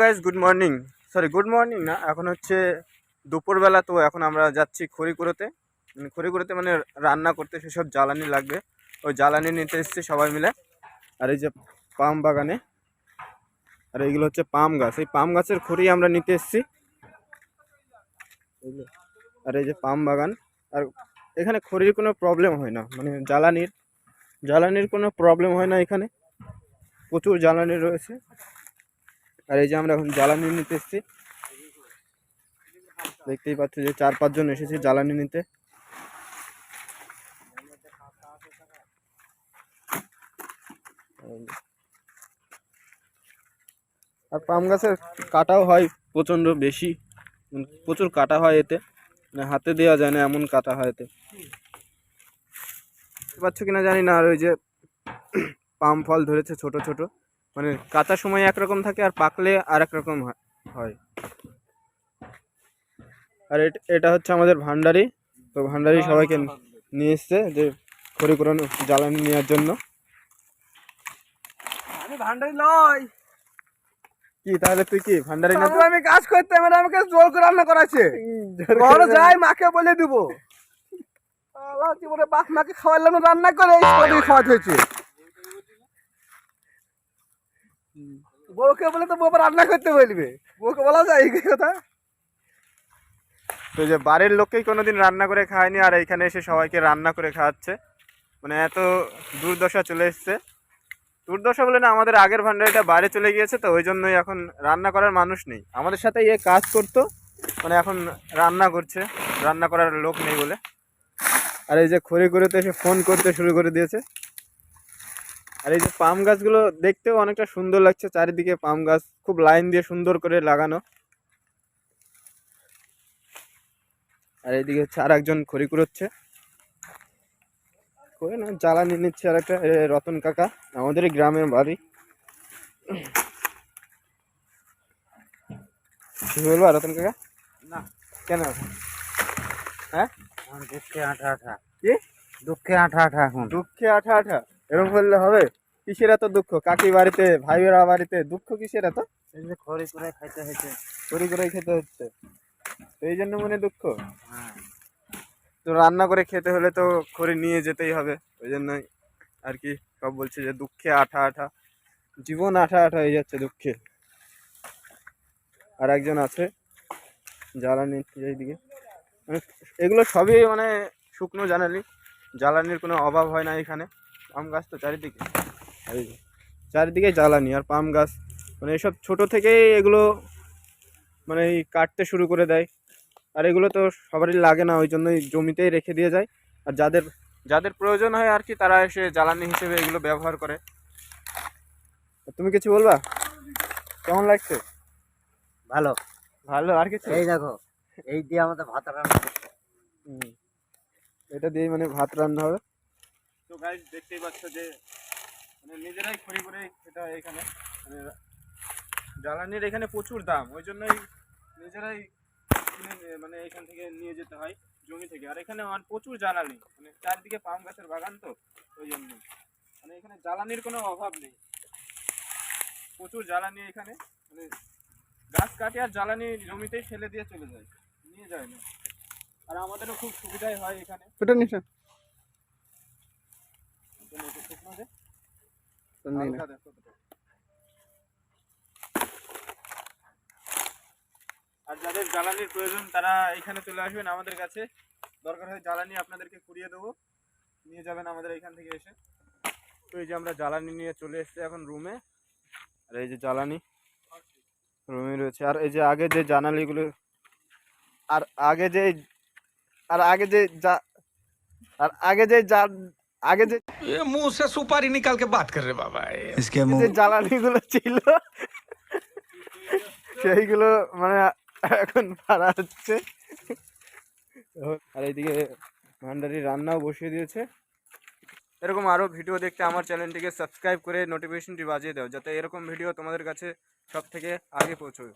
Guys, good morning. Good morning না, এখন হচ্ছে দুপুরবেলা। তো এখন আমরা যাচ্ছি খড়িকুড়োতে। খড়িকুড়োতে মানে রান্না করতে সেসব জ্বালানি লাগবে, ওই জ্বালানি নিতে এসেছি সবাই মিলে। আর এই যে পাম বাগানে, আর এইগুলো হচ্ছে পাম গাছ, এই পাম গাছের খড়ি আমরা নিতে এসেছি। আর এই যে পাম বাগান। আর এখানে খড়ির কোনো প্রবলেম হয় না, মানে জ্বালানির কোনো প্রবলেম হয় না এখানে, প্রচুর জ্বালানি রয়েছে। আর এই যে আমরা এখন জ্বালানি নিতে এসেছি, দেখতেই পাচ্ছি যে 4-5 জন এসেছি জ্বালানি নিতে। আর পাম গাছের কাটাও হয় প্রচণ্ড বেশি, প্রচুর কাটা হয় এতে, মানে হাতে দেওয়া যায় না এমন কাটা হয় এতে, বুঝতে পারছো কিনা জানি না। আর ওই যে পাম ফল ধরেছে ছোট ছোট, মানে কাঁচা সময় একরকম থাকে আর পাকলে আর এক রকম হয়। আর এটা হচ্ছে আমাদের ভান্ডারি। তো ভান্ডারি সবাইকে নিয়ে এসছে যে খড়িকুড়ানো জ্বালানি নেওয়ার জন্য। আমি ভান্ডারি লই। কি তাহলে তুই কি ভান্ডারি না? আমি কাজ করতে আমাকে জোর করে রান্না করাচ্ছে। ঘরে যাই মাকে বলে দিব। আল্লাহ জীবনে বাপ মাকে খাওয়ালাম না, রান্না করে এই সবই খাওয়াতে হয়েছে। বউকে বলে তো বউ রান্না করতে বলবে, বউকে বলা যায় এই কথা? তো যে বাড়ির লোককেই কোনোদিন রান্না করে খায়নি, আর এইখানে এসে সবাইকে রান্না করে খাওয়াচ্ছে, মানে এত দুর্দশা চলে এসছে। দুর্দশা বলে না, আমাদের আগের ভান্ডারিটা বাইরে চলে গিয়েছে, তো ওই জন্যই এখন রান্না করার মানুষ নেই। আমাদের সাথে ইয়ে কাজ করতো, মানে এখন রান্না করছে, রান্না করার লোক নেই বলে। আর এই যে খড়িকুড়োতে এসে ফোন করতে শুরু করে দিয়েছে। আর এই যে পাম গাছগুলো দেখতেও অনেকটা সুন্দর লাগছে, চারিদিকে পাম গাছ খুব লাইন দিয়ে সুন্দর করে লাগানো। আর এইদিকে হচ্ছে আর একজন খড়িকুড়োচ্ছে, করে না জ্বালানি নিচ্ছে আর একটা রতন কাকা, আমাদেরই গ্রামের বাড়ি। কি বলবো রতন কাকা? না কেন? হ্যাঁ, দুঃখে আঠা আঠা। কি দুঃখে আঠা আঠা? এখন দুঃখে আঠা আঠা এরকম বললে হবে? কিসের এত দুঃখ? কাকি বাড়িতে, ভাইয়েরা বাড়িতে, দুঃখ কিসের এত? এই যে খড়ি করে খাইতে হয়েছে। খড়ি করে খেতে হচ্ছে, তো এই জন্য মনে দুঃখ। হ্যাঁ, তো রান্না করে খেতে হলে তো খড়ি নিয়ে যেতেই হবে, ওই জন্যই আর কি সব বলছে যে দুঃখে আঠা আঠা, জীবন আঠা আঠা হয়ে যাচ্ছে দুঃখে। আর একজন আছে জ্বালানি এইদিকে, মানে এগুলো সবই মানে শুকনো জ্বালানির কোনো অভাব হয় না এখানে। পাম গাছ তো চারিদিকে, আর এই যে চারিদিকে জ্বালানি আর পাম গাছ, মানে এসব ছোট থেকেই এগুলো মানে এই কাটতে শুরু করে দেয়। আর এগুলো তো সবারই লাগে না, ওই জন্যই জমিতেই রেখে দিয়ে যায়। আর যাদের যাদের প্রয়োজন হয় আর কি, তারা এসে জ্বালানি হিসেবে এগুলো ব্যবহার করে। তুমি কিছু বলবা? কেমন লাগছে? ভালো ভালো। আর কিছু? এই দেখো, এই দিয়ে আমাদের ভাত রান্না করতে। এটা দিয়ে মানে ভাত রান্না হবে। তো গাইস দেখতেই পাচ্ছ যে মানে নিজেরাই খড়ি করে এটা এখানে, মানে জ্বালানির এখানে প্রচুর দাম, ওই জন্যই নিজেরাই মানে এখান থেকে নিয়ে যেতে হয় জমি থেকে। আর এখানে প্রচুর জ্বালানি, মানে চারদিকে পাম গাছের বাগান, তো ওই জন্য মানে এখানে জ্বালানির কোনো অভাব নেই, প্রচুর জ্বালানি এখানে। মানে গাছ কাটে আর জ্বালানি জমিতেই ফেলে দিয়ে চলে যায়, নিয়ে যায় না। আর আমাদেরও খুব সুবিধাই হয় এখানে। আর যাদের জ্বালানির প্রয়োজন তারা এখানে চলে আসবেন আমাদের কাছে, দরকার হয় জ্বালানি আপনাদেরকে কুড়িয়ে দেবো, নিয়ে যাবেন আমাদের এখান থেকে এসে। তো এই যে আমরা জ্বালানি নিয়ে চলে এসেছি এখন রুমে। আর এই যে জ্বালানি রুমে রয়েছে। আর এই যে আগে যে জানালিগুলো, আর আগে যে আর আগে যে আর আগে যে আগে যে ये मुंह से सुपारी निकाल के बात कर रहे बाबा इसके मुंह যে জ্বালানিগুলো ছিল সেইগুলো মানে এখন ভাড়া হচ্ছে। আর এইদিকে ভান্ডারি রান্নাও বসিয়ে দিয়েছে। এরকম আরও ভিডিও দেখতে আমার চ্যানেলটিকে সাবস্ক্রাইব করে নোটিফিকেশনটি বাজিয়ে দাও, যাতে এরকম ভিডিও তোমাদের কাছে সব থেকে আগে পৌঁছবে।